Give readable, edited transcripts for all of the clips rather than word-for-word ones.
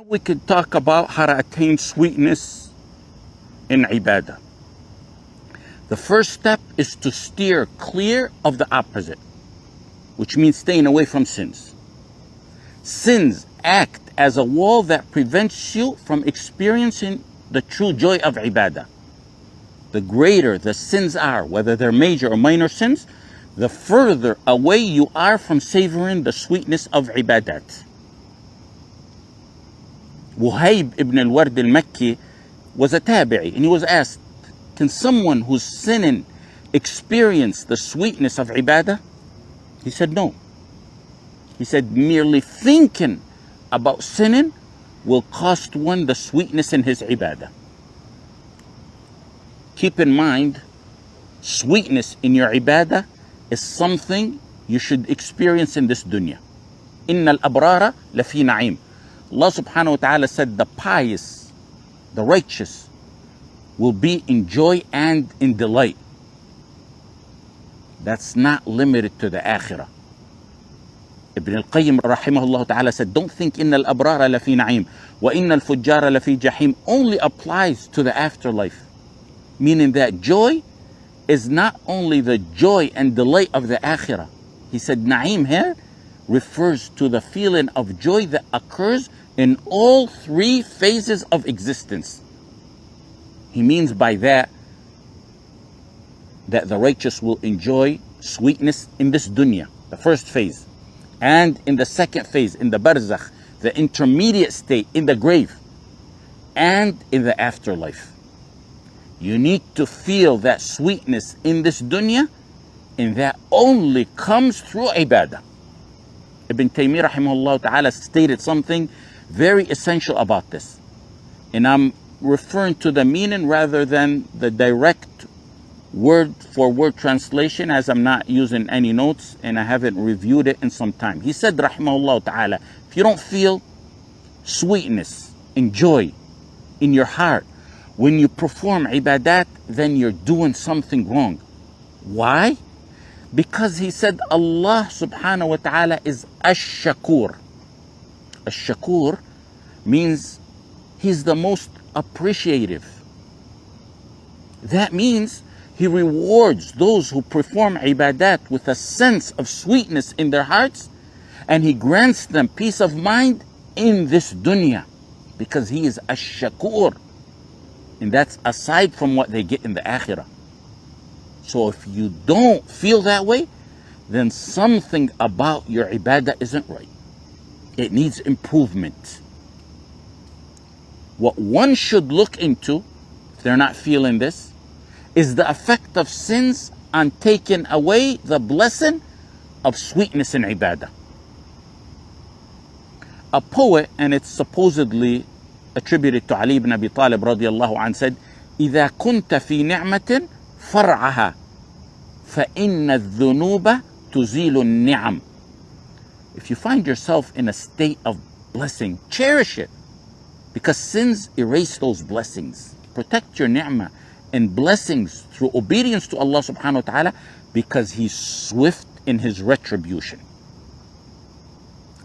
Now we could talk about how to attain sweetness in ibadah. The first step is to steer clear of the opposite, which means staying away from sins. Sins act as a wall that prevents you from experiencing the true joy of ibadah. The greater the sins are, whether they're major or minor sins, the further away you are from savoring the sweetness of ibadat. Wuhayb ibn al-Ward al-Makki was a tabi'i, and he was asked, can someone who's sinning experience the sweetness of ibadah? He said no. He said merely thinking about sinning will cost one the sweetness in his ibadah. Keep in mind, sweetness in your ibadah is something you should experience in this dunya. Inna al-abrara lafi na'im. Allah subhanahu wa ta'ala said the pious, the righteous, will be in joy and in delight. That's not limited to the akhirah. Ibn al-Qayyim rahimahullah ta'ala said, don't think inna al-abrara lafi na'im wa inna al-fujjara lafi jahim only applies to the afterlife. Meaning that joy is not only the joy and delight of the akhirah. He said na'im here refers to the feeling of joy that occurs in all three phases of existence. He means by that the righteous will enjoy sweetness in this dunya, the first phase, and in the second phase, in the barzakh, the intermediate state, in the grave, and in the afterlife. You need to feel that sweetness in this dunya, and that only comes through ibadah. Ibn Taymiyyah rahimahullah ta'ala stated something very essential about this. And I'm referring to the meaning rather than the direct word for word translation, as I'm not using any notes and I haven't reviewed it in some time. He said rahimahullah ta'ala, if you don't feel sweetness and joy in your heart when you perform ibadat, then you're doing something wrong. Why? Because he said Allah subhanahu wa ta'ala is ash-shakur. Ash-shakur means he's the most appreciative. That means he rewards those who perform ibadat with a sense of sweetness in their hearts, and he grants them peace of mind in this dunya, because he is ash-shakur. And that's aside from what they get in the akhirah. So if you don't feel that way, then something about your ibadah isn't right. It needs improvement. What one should look into, if they're not feeling this, is the effect of sins on taking away the blessing of sweetness in ibadah. A poet, and it's supposedly attributed to Ali ibn Abi Talib radiallahu anhu, said, إِذَا كُنْتَ فِي نِعْمَةٍ فَرْعَهَا فَإِنَّ الذُّنُوبَ تُزِيلُ النِّعَمِ. If you find yourself in a state of blessing, cherish it, because sins erase those blessings. Protect your ni'mah and blessings through obedience to Allah subhanahu wa ta'ala, because He's swift in His retribution.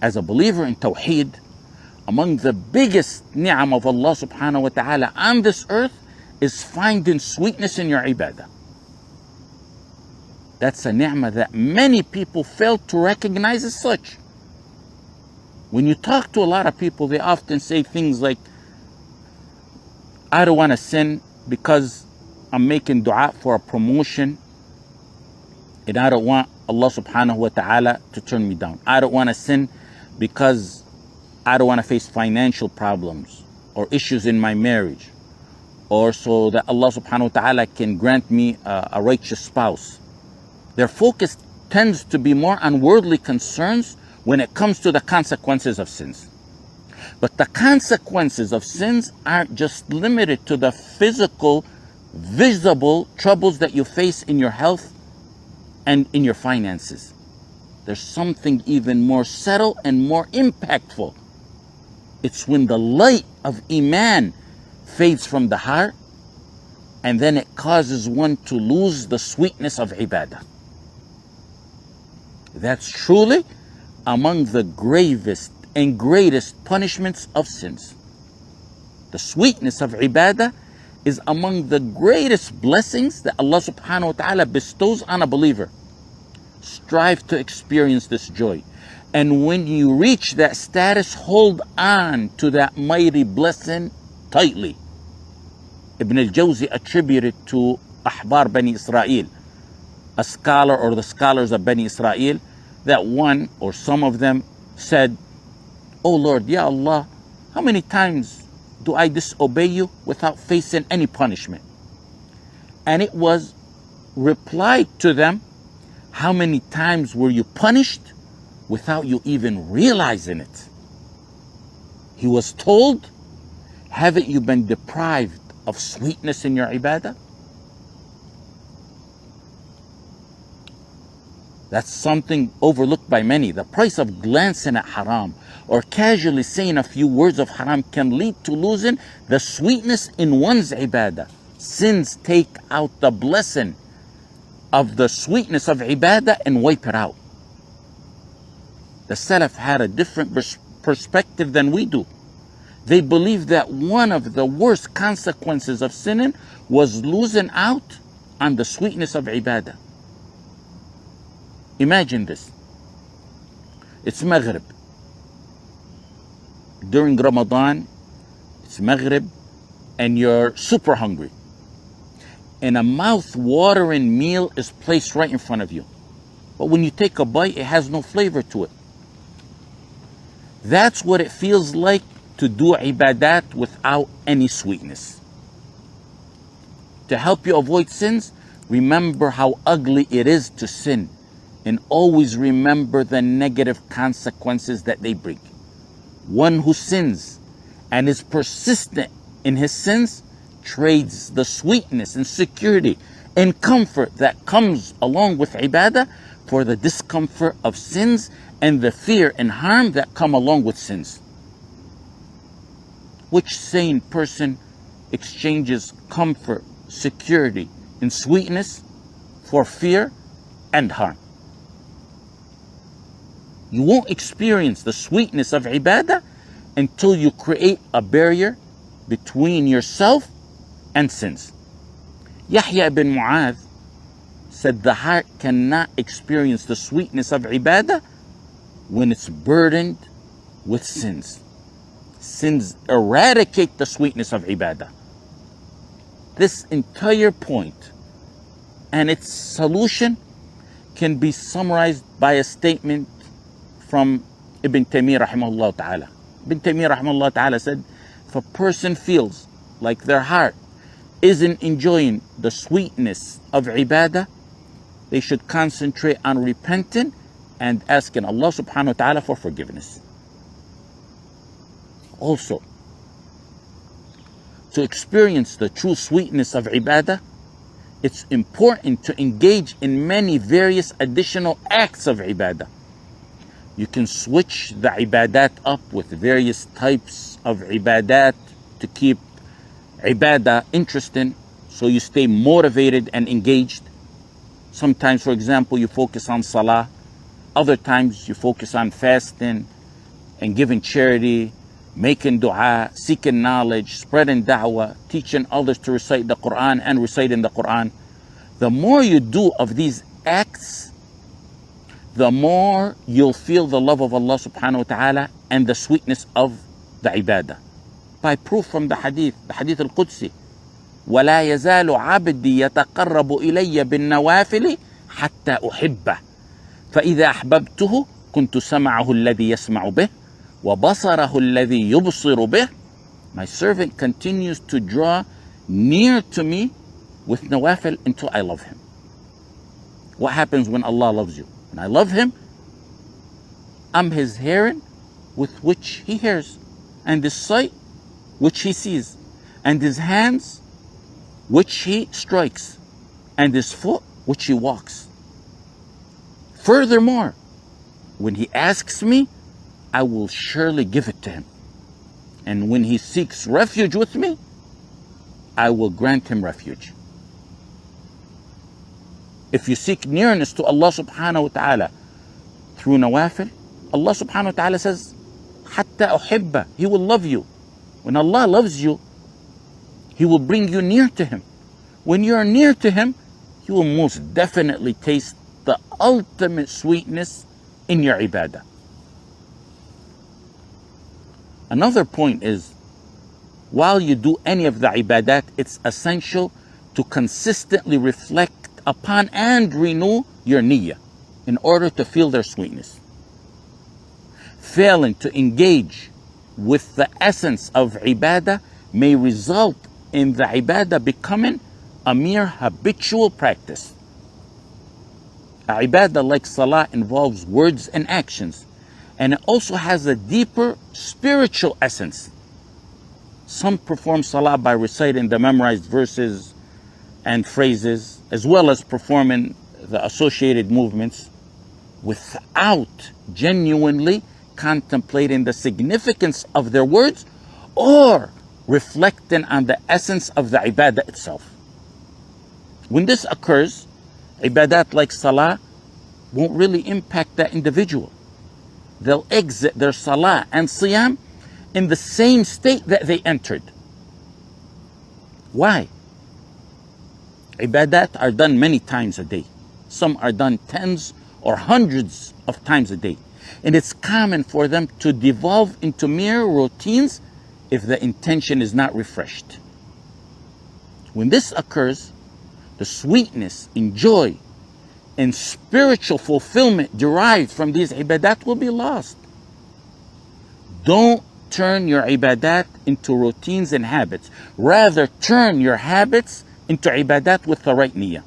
As a believer in Tawheed, among the biggest ni'am of Allah subhanahu wa ta'ala on this earth is finding sweetness in your ibadah. That's a ni'mah that many people fail to recognize as such. When you talk to a lot of people, they often say things like, I don't want to sin because I'm making dua for a promotion, and I don't want Allah subhanahu wa ta'ala to turn me down. I don't want to sin because I don't want to face financial problems or issues in my marriage, or so that Allah subhanahu wa ta'ala can grant me a righteous spouse. Their focus tends to be more on worldly concerns when it comes to the consequences of sins. But the consequences of sins aren't just limited to the physical, visible troubles that you face in your health and in your finances. There's something even more subtle and more impactful. It's when the light of Iman fades from the heart, and then it causes one to lose the sweetness of ibadah. That's truly among the gravest and greatest punishments of sins. The sweetness of ibadah is among the greatest blessings that Allah subhanahu wa ta'ala bestows on a believer. Strive to experience this joy. And when you reach that status, hold on to that mighty blessing tightly. Ibn al-Jawzi attributed to Ahbar Bani Israel, a scholar or the scholars of Bani Israel, that one or some of them said, "Oh Lord, Ya Allah, how many times do I disobey you without facing any punishment?" And it was replied to them, "How many times were you punished without you even realizing it?" He was told, "Haven't you been deprived of sweetness in your ibadah?" That's something overlooked by many. The price of glancing at haram or casually saying a few words of haram can lead to losing the sweetness in one's ibadah. Sins take out the blessing of the sweetness of ibadah and wipe it out. The Salaf had a different perspective than we do. They believed that one of the worst consequences of sinning was losing out on the sweetness of ibadah. Imagine this. It's Maghrib. During Ramadan, it's Maghrib and you're super hungry. And a mouth-watering meal is placed right in front of you. But when you take a bite, it has no flavor to it. That's what it feels like to do ibadat without any sweetness. To help you avoid sins, remember how ugly it is to sin. And always remember the negative consequences that they bring. One who sins and is persistent in his sins trades the sweetness and security and comfort that comes along with ibadah for the discomfort of sins and the fear and harm that come along with sins. Which sane person exchanges comfort, security, and sweetness for fear and harm? You won't experience the sweetness of ibadah until you create a barrier between yourself and sins. Yahya ibn Mu'adh said the heart cannot experience the sweetness of ibadah when it's burdened with sins. Sins eradicate the sweetness of ibadah. This entire point and its solution can be summarized by a statement from Ibn Taymiyyah rahimahullah ta'ala. Ibn Taymiyyah rahimahullah ta'ala said, if a person feels like their heart isn't enjoying the sweetness of ibadah, they should concentrate on repenting and asking Allah subhanahu wa ta'ala for forgiveness. Also, to experience the true sweetness of ibadah, it's important to engage in many various additional acts of ibadah. You can switch the ibadat up with various types of ibadat to keep ibadah interesting, so you stay motivated and engaged. Sometimes, for example, you focus on salah. Other times you focus on fasting and giving charity, making dua, seeking knowledge, spreading da'wah, teaching others to recite the Quran and reciting the Quran. The more you do of these acts, the more you'll feel the love of Allah subhanahu wa ta'ala and the sweetness of the ibadah. By proof from the hadith al-Qudsi, وَلَا يَزَالُ عَبْدِي يَتَقَرَّبُ إِلَيَّ بِالنَّوَافِلِ حَتَّى أُحِبَّهُ فَإِذَا أَحْبَبْتُهُ كُنْتُ سَمْعَهُ الَّذِي يَسْمَعُ بِهِ وَبَصَرَهُ الَّذِي يُبْصِرُ بِهِ. My servant continues to draw near to me with nawafil until I love him. What happens when Allah loves you? When I love him, I'm his hearing with which he hears, and his sight which he sees, and his hands which he strikes, and his foot which he walks. Furthermore, when he asks me, I will surely give it to him. And when he seeks refuge with me, I will grant him refuge. If you seek nearness to Allah subhanahu wa ta'ala through nawafil, Allah subhanahu wa ta'ala says, حتى أحبه. He will love you. When Allah loves you, He will bring you near to Him. When you are near to Him, you will most definitely taste the ultimate sweetness in your ibadah. Another point is, while you do any of the ibadat, it's essential to consistently reflect upon and renew your niyyah in order to feel their sweetness. Failing to engage with the essence of ibadah may result in the ibadah becoming a mere habitual practice. A ibadah like salah involves words and actions, and it also has a deeper spiritual essence. Some perform salah by reciting the memorized verses and phrases, as well as performing the associated movements, without genuinely contemplating the significance of their words or reflecting on the essence of the ibadah itself. When this occurs, ibadat like salah won't really impact that individual. They'll exit their salah and siyam in the same state that they entered. Why? Ibadat are done many times a day. Some are done tens or hundreds of times a day. And it's common for them to devolve into mere routines if the intention is not refreshed. When this occurs, the sweetness and joy and spiritual fulfillment derived from these ibadat will be lost. Don't turn your ibadat into routines and habits. Rather, turn your habits into ibadat with the right niyyah.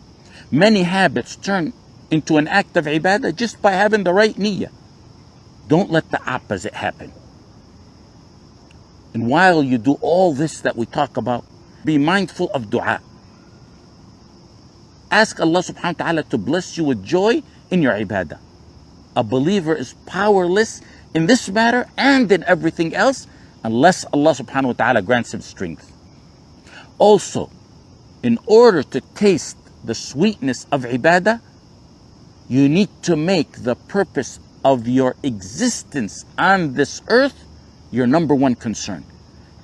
Many habits turn into an act of ibadah just by having the right niyyah. Don't let the opposite happen. And while you do all this that we talk about, be mindful of dua. Ask Allah subhanahu wa ta'ala to bless you with joy in your ibadah. A believer is powerless in this matter and in everything else unless Allah subhanahu wa ta'ala grants him strength. Also, in order to taste the sweetness of ibadah, you need to make the purpose of your existence on this earth your number one concern.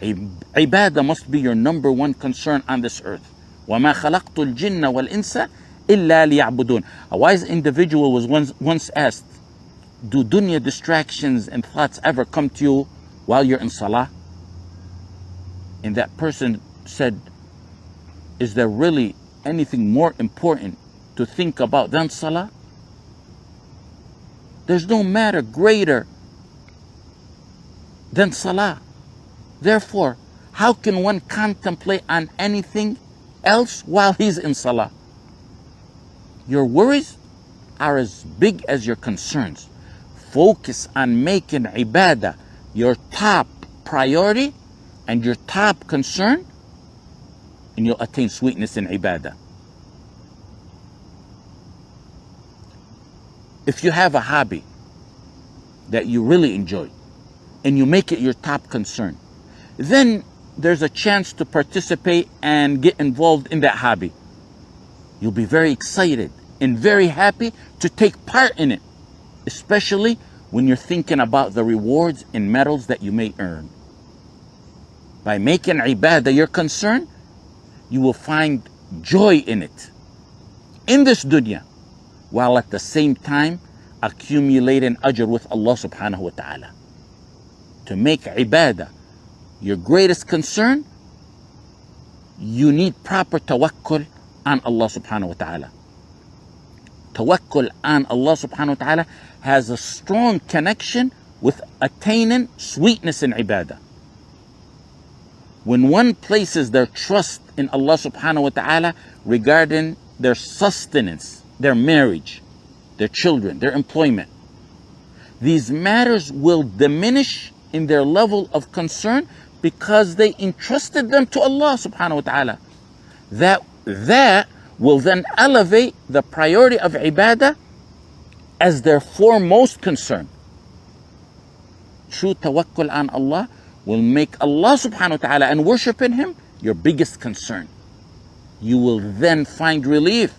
Ibadah must be your number one concern on this earth. وَمَا خَلَقْتُ الْجِنَّ وَالْإِنسَ إِلَّا لِيَعْبُدُونَ. A wise individual was once asked, do dunya distractions and thoughts ever come to you while you're in salah? And that person said, is there really anything more important to think about than salah? There's no matter greater than salah. Therefore, how can one contemplate on anything else while he's in salah? Your worries are as big as your concerns. Focus on making ibadah your top priority and your top concern, and you'll attain sweetness in ibadah. If you have a hobby that you really enjoy and you make it your top concern, then there's a chance to participate and get involved in that hobby. You'll be very excited and very happy to take part in it, especially when you're thinking about the rewards and medals that you may earn. By making ibadah your concern, you will find joy in it, in this dunya, while at the same time accumulating ajr with Allah subhanahu wa ta'ala. To make ibadah your greatest concern, you need proper tawakkul on Allah subhanahu wa ta'ala. Tawakkul on Allah subhanahu wa ta'ala has a strong connection with attaining sweetness in ibadah. When one places their trust in Allah subhanahu wa ta'ala regarding their sustenance, their marriage, their children, their employment, these matters will diminish in their level of concern because they entrusted them to Allah subhanahu wa ta'ala. That will then elevate the priority of ibadah as their foremost concern. True tawakkul on Allah will make Allah subhanahu wa ta'ala and worshiping Him your biggest concern. You will then find relief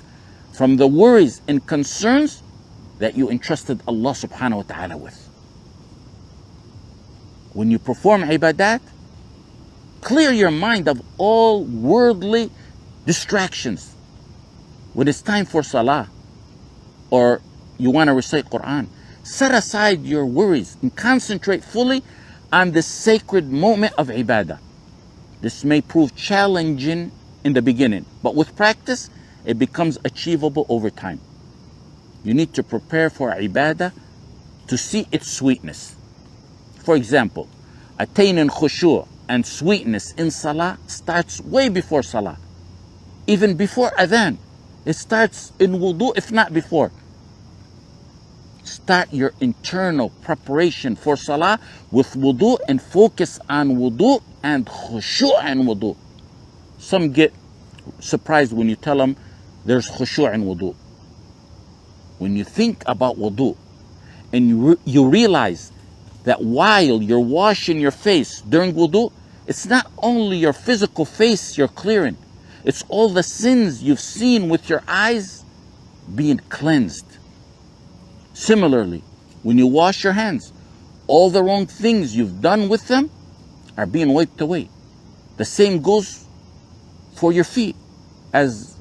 from the worries and concerns that you entrusted Allah subhanahu wa ta'ala with. When you perform ibadat, clear your mind of all worldly distractions. When it's time for salah, or you want to recite Quran, set aside your worries and concentrate fully on the sacred moment of ibadah. This may prove challenging in the beginning, but with practice, it becomes achievable over time. You need to prepare for ibadah to see its sweetness. For example, attaining khushu' and sweetness in salah starts way before salah. Even before adhan, it starts in wudu, if not before. Start your internal preparation for salah with wudu and focus on wudu and khushu' in wudu. Some get surprised when you tell them there's khushu' in wudu. When you think about wudu and you realize that while you're washing your face during wudu, it's not only your physical face you're clearing, it's all the sins you've seen with your eyes being cleansed. Similarly, when you wash your hands, all the wrong things you've done with them are being wiped away. The same goes for your feet, as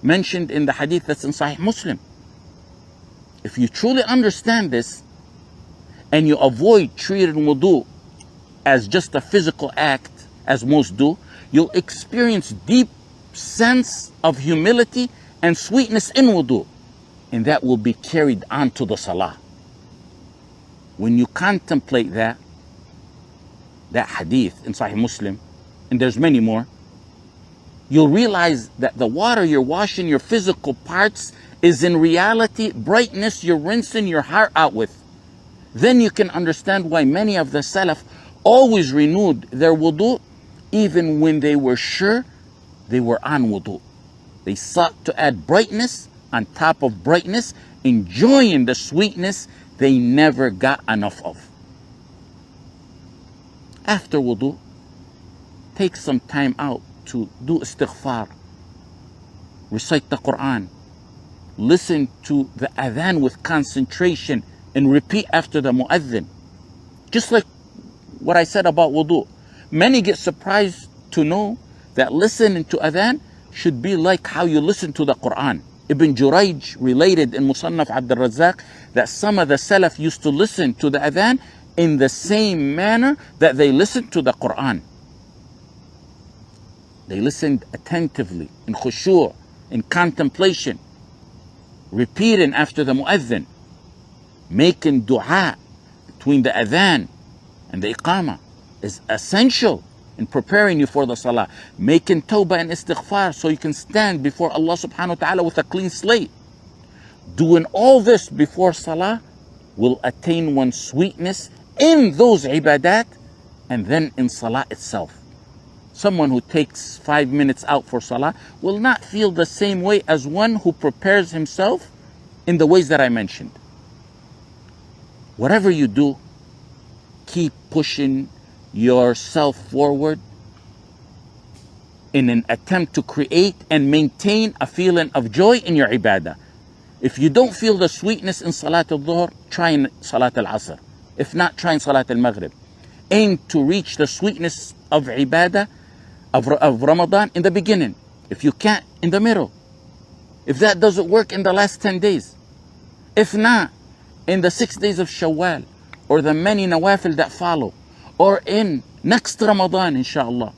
mentioned in the hadith that's in Sahih Muslim. If you truly understand this, and you avoid treating wudu as just a physical act, as most do, you'll experience deep sense of humility and sweetness in wudu, and that will be carried on to the salah. When you contemplate that hadith in Sahih Muslim, and there's many more, you'll realize that the water you're washing your physical parts is in reality brightness you're rinsing your heart out with. Then you can understand why many of the Salaf always renewed their wudu even when they were sure they were on wudu. They sought to add brightness on top of brightness, enjoying the sweetness they never got enough of. After wudu, take some time out to do istighfar, recite the Quran, listen to the adhan with concentration, and repeat after the mu'adhin. Just like what I said about wudu. Many get surprised to know that listening to adhan should be like how you listen to the Quran. Ibn Jurayj related in Musannaf Abdul Razzaq that some of the Salaf used to listen to the adhan in the same manner that they listened to the Quran. They listened attentively, in khushu', in contemplation, repeating after the mu'adhin, making dua between the adhan and the iqamah is essential in preparing you for the salah. Making tawbah and istighfar so you can stand before Allah subhanahu wa ta'ala with a clean slate. Doing all this before salah will attain one's sweetness in those ibadat and then in salah itself. Someone who takes 5 minutes out for salah will not feel the same way as one who prepares himself in the ways that I mentioned. Whatever you do, keep pushing yourself forward in an attempt to create and maintain a feeling of joy in your ibadah. If you don't feel the sweetness in Salat al-Dhuhr, try in Salat al-Asr. If not, try in Salat al-Maghrib. Aim to reach the sweetness of ibadah of Ramadan in the beginning. If you can't, in the middle. If that doesn't work, in the last 10 days. If not, in the 6 days of Shawwal, or the many nawafil that follow, or in next Ramadan, inshallah.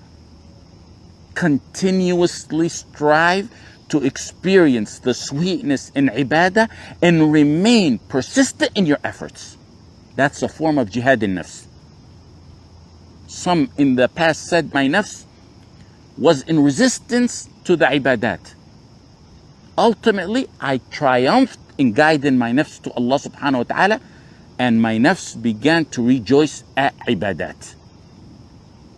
Continuously strive to experience the sweetness in ibadah and remain persistent in your efforts. That's a form of jihad in nafs. Some in the past said my nafs was in resistance to the ibadat. Ultimately, I triumphed in guiding my nafs to Allah subhanahu wa ta'ala, and my nafs began to rejoice at ibadat.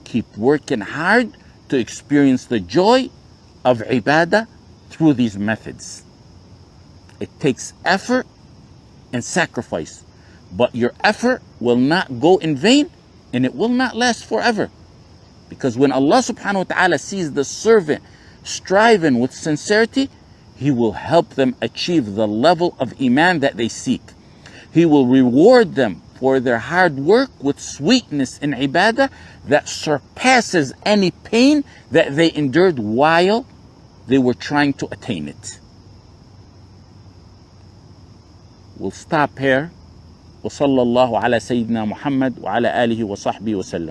Keep working hard to experience the joy of ibadah through these methods. It takes effort and sacrifice, but your effort will not go in vain and it will not last forever. Because when Allah subhanahu wa ta'ala sees the servant striving with sincerity, He will help them achieve the level of iman that they seek. He will reward them for their hard work with sweetness in ibadah that surpasses any pain that they endured while they were trying to attain it. We'll stop here. وصلى الله على سيدنا محمد وعلى آله وصحبه وسلم.